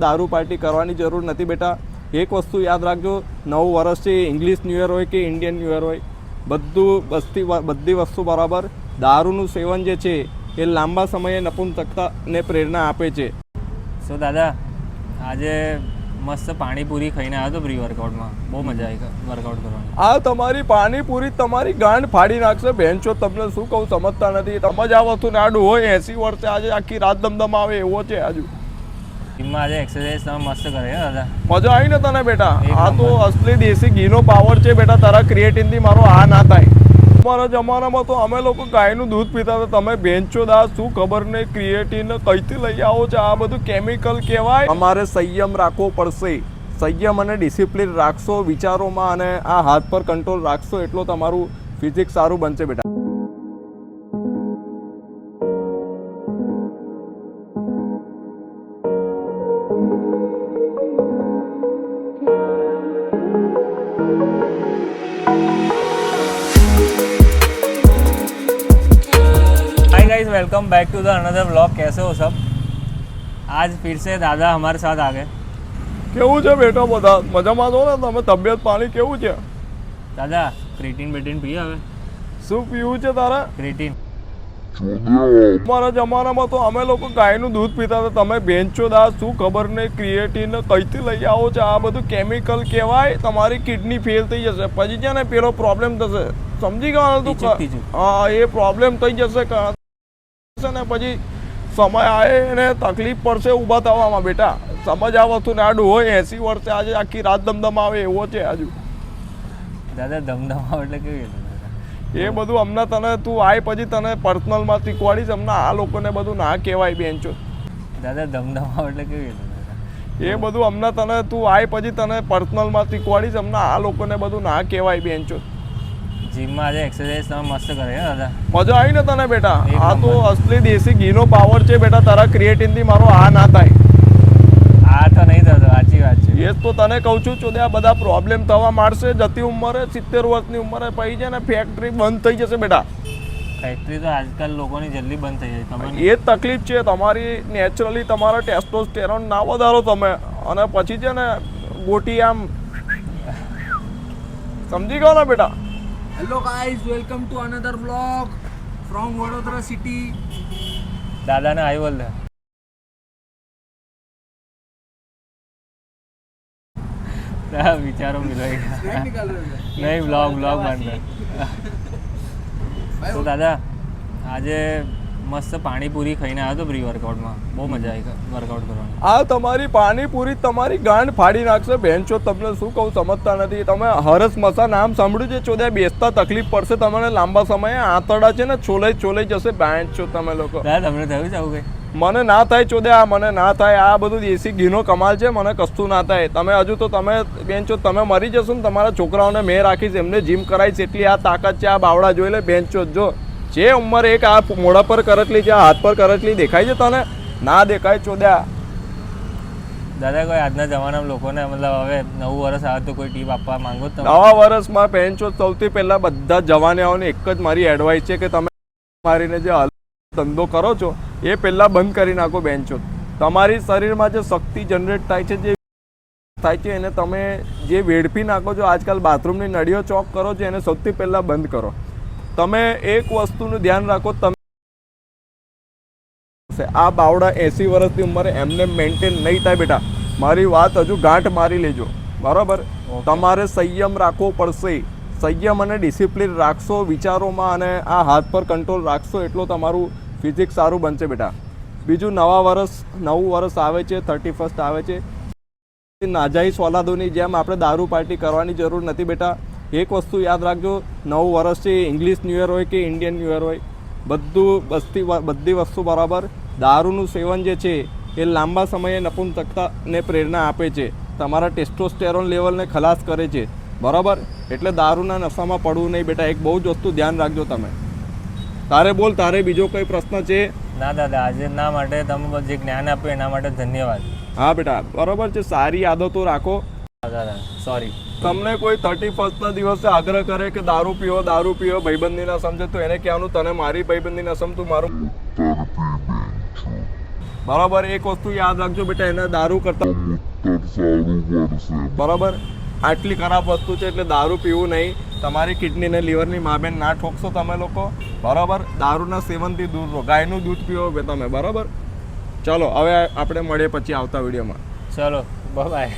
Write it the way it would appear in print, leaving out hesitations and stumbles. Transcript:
દારૂ પાર્ટી કરવાની જરૂર નથી બેટા. એક વસ્તુ યાદ રાખજો, નવું વર્ષ છે, ઇંગ્લિશ ન્યૂ યર હોય કે ઇન્ડિયન ન્યૂ યર હોય, બધી વસ્તુ બરાબર. દારૂનું સેવન જે છે એ લાંબા સમયે નપુંસકતાને પ્રેરણા આપે છે. સો દાદા, આજે મસ્ત પાણીપુરી ખાઈને આવ્યો હતો પ્રી વર્કઆઉટમાં. બહુ મજા આવી વર્કઆઉટ કરવાની. આ તમારી પાણીપુરી તમારી ગાંઠ ફાડી નાખશે. બેન્ચો તમને શું કહું, સમજતા નથી. તમે જ આ વસ્તુ નાડું હોય 80 વર્ષે આજે આખી રાત દમદમ આવે એવો છે. આજુ જીમમાં આજે એક્સરસાઇઝ તમે મસ્ત કરે દાદા. મજા આવી ને તને બેટા? આ તો અસલી દેશી ઘીનો પાવર છે બેટા. તારા ક્રિએટિનથી મારો આ ના થાય. અમારા જમાનામાં તો અમે લોકો ગાયનું દૂધ પીતા હતા. તમે બેન્ચો દા શું ખબર નહીં ક્રિએટિન કઈથી લઈ આવો છો? આ બધું કેમિકલ કહેવાય. અમારે સંયમ રાખવો પડશે. સંયમ અને ડિસિપ્લિન રાખશો વિચારોમાં અને આ હાથ પર કંટ્રોલ રાખશો એટલો તમારું ફિઝિક્સ સારું બનશે બેટા. Guys welcome back to the another vlog. कैसे हो सब? आज फिर से दादा हमारे साथ आ गए. કેવું છે બેટા? બધા મજામાં છો ને તમે? તબિયત પાણી કેવું છે દાદા? ક્રિએટિન બેટિન પીએ હવે? શું પીવું છે તારે? ક્રિએટિન. અમારા જમાનામાં તો અમે લોકો ગાયનું દૂધ પીતા હતા. તમે બેન્ચો દા શું ખબર નહીં ક્રિએટિન કઈથી લઈ આવો છો? આ બધું કેમિકલ કહેવાય. તમારી કિડની ફેલ થઈ જશે પછી છે ને પેલો પ્રોબ્લેમ થશે. સમજી ગયો તું? હા, એ પ્રોબ્લેમ થઈ જશે ને પછી સમય આવે ને તકલીફ પડશે ઊભા થવામાં બેટા. સમજ આ વસ્તુ નાડું હોય 80 વર્ષે આજે આખી રાત દમદમ આવે એવો છે. આજુ દાદા ધમધમાવ એટલે કેવી રીતે? એ બધું હમણાં તને તું આય પછી તને પર્સનલમાં શીખવાડીશ. હમણાં આ લોકોને બધું ના કહેવાય બેન્ચો. દાદા ધમધમાવ એટલે કેવી રીતે? એ બધું હમણાં તને તું આય પછી તને પર્સનલમાં શીખવાડીશ. હમણાં આ લોકોને બધું ના કહેવાય બેન્ચો. જીમમાં આજે એક્સરસાઇઝ તમે મસ્ત કરે દાદા. મજા આવી ને તને બેટા? આ તો અસલી દેશી ઘીનો પાવર છે બેટા. તારા ક્રિએટિનથી મારો આ ના થાય. આ તો નહીં થતો, સાચી વાત છે. એ તો તને કહું છું ચોદે આ બધા પ્રોબ્લેમ થવા માંડશે જતી ઉંમરે. 70 વર્ષની ઉંમરે પછી છે ને ફેક્ટરી બંધ થઈ જશે બેટા. ફેક્ટરી તો આજકાલ લોકોની જલ્દી બંધ થઈ જાય. તમે એ જ તકલીફ છે તમારી. નેચરલી તમારા ટેસ્ટોસ્ટેરોન ના વધારો તમે અને પછી છે ને ગોટી આમ સમજી ગયો ને બેટા? Hello guys, welcome to another vlog from Vadodara city. દાદાને આવી બોલ દે. વિચારો મિલાઈ ગયા. નહીં, વ્લોગ બંધ. તો દાદા આજે મસ્ત પાણીપુરી ખાઈને આવ્યો હતો પ્રી વર્કઆઉટમાં. બહુ મજા આવી વર્કઆઉટ કરવાની. આ તમારી પાણીપુરી તમારી ગાંઠ ફાડી નાખશે. બેન્ચો તમને શું કહું, સમજતા નથી. તમે હરસ મસા નામ સાંભળ્યું છે? ચોદા બેસતા તકલીફ પડશે તમને લાંબા સમયે. આંતરડા છે ને છોલાઈ જશે બેન્ચો તમે લોકો. દાદા તમને થયું છે આવું કંઈ? મને ના થાય ચોદા, મને ના થાય. આ બધું દેશી ઘીનો કમાલ છે. મને કશું ના થાય. તમે હજુ તો તમે બેન્ચો તમે મરી જશો ને તમારા છોકરાઓને મેં રાખીશ. એમને જીમ કરાવીશ. એટલી આ તાકાત છે. આ બાવડા જોઈ લે બેન્ચો. જો જે ઉંમર એક આ મોઢા પર કરટલી છે, આ હાથ પર કરટલી દેખાય છે તને? ના દેખાય ચોદ્યા. દાદા કોઈ આજના જમાનામાં લોકોને મતલબ હવે નવું વર્ષ આવે તો કોઈ ટીપ આપવા માંગો તો? નવા વર્ષમાં બેન્ચો સૌથી પહેલા બધા જવાનિયાઓને એક જ મારી એડવાઇસ છે કે તમે મારીને જે ધંધો કરો છો એ પહેલાં બંધ કરી નાખો બેન્ચો. તમારી શરીરમાં જે શક્તિ જનરેટ થાય છે, જે થાય છે એને તમે જે વેડફી નાખો છો, આજકાલ બાથરૂમની નળીઓ ચોક કરો છો, એને સૌથી પહેલાં બંધ કરો. તમે એક વસ્તુનું ધ્યાન રાખો, તમે આ બાવડા 80 વર્ષની ઉંમરે એમને મેન્ટેન નહીં થાય બેટા. મારી વાત હજુ ગાંઠ મારી લેજો, બરાબર? તમારે સંયમ રાખવો પડશે. સંયમ અને ડિસિપ્લિન રાખશો વિચારોમાં અને આ હાથ પર કંટ્રોલ રાખશો એટલો તમારું ફિઝિક્સ સારું બનશે બેટા. બીજું નવું વર્ષ આવે છે, 31st આવે છે. નાજાયઝ ઓલાદોની જેમ આપણે દારૂ પાર્ટી કરવાની જરૂર નથી બેટા. એક વસ્તુ યાદ રાખજો, નવું વર્ષ છે, ઇંગ્લિશ ન્યૂ યર હોય કે ઇન્ડિયન ન્યૂ યર હોય, બધી વસ્તુ બરાબર. દારૂનું સેવન જે છે એ લાંબા સમયે નપુંસકતાને પ્રેરણા આપે છે. તમારા ટેસ્ટોસ્ટેરોન લેવલને ખલાસ કરે છે, બરાબર? એટલે દારૂના નશામાં પડવું નહીં બેટા. એક બહુ જ વસ્તુ ધ્યાન રાખજો તમે. તારે બોલ, તારે બીજો કોઈ પ્રશ્ન છે? ના દાદા, આજે ના માટે તમે જે જ્ઞાન આપ્યું એના માટે ધન્યવાદ. હા બેટા, બરાબર છે. સારી આદતો રાખો. દાદા સોરી. તમને કોઈ 31st દિવસે આગ્રહ કરે કે દારૂ પીવો ભાઈબંધી ના સમજે તો એને કહેવાનું તને મારી ભાઈબંધી ના સમજતું મારું બરાબર એક વસ્તુ યાદ રાખજો બેટા, એને દારૂ કરતા બરાબર આટલી ખરાબ વસ્તુ છે એટલે દારૂ પીવું નહીં. તમારી કિડની ને લીવરની માબેન ના ઠોકશો તમે લોકો, બરાબર. દારૂના સેવનથી દૂર રહો, ગાયનું દૂધ પીવો તમે, બરાબર. ચલો હવે આપણે મળીએ પછી આવતા વિડીયોમાં. ચલો બાય.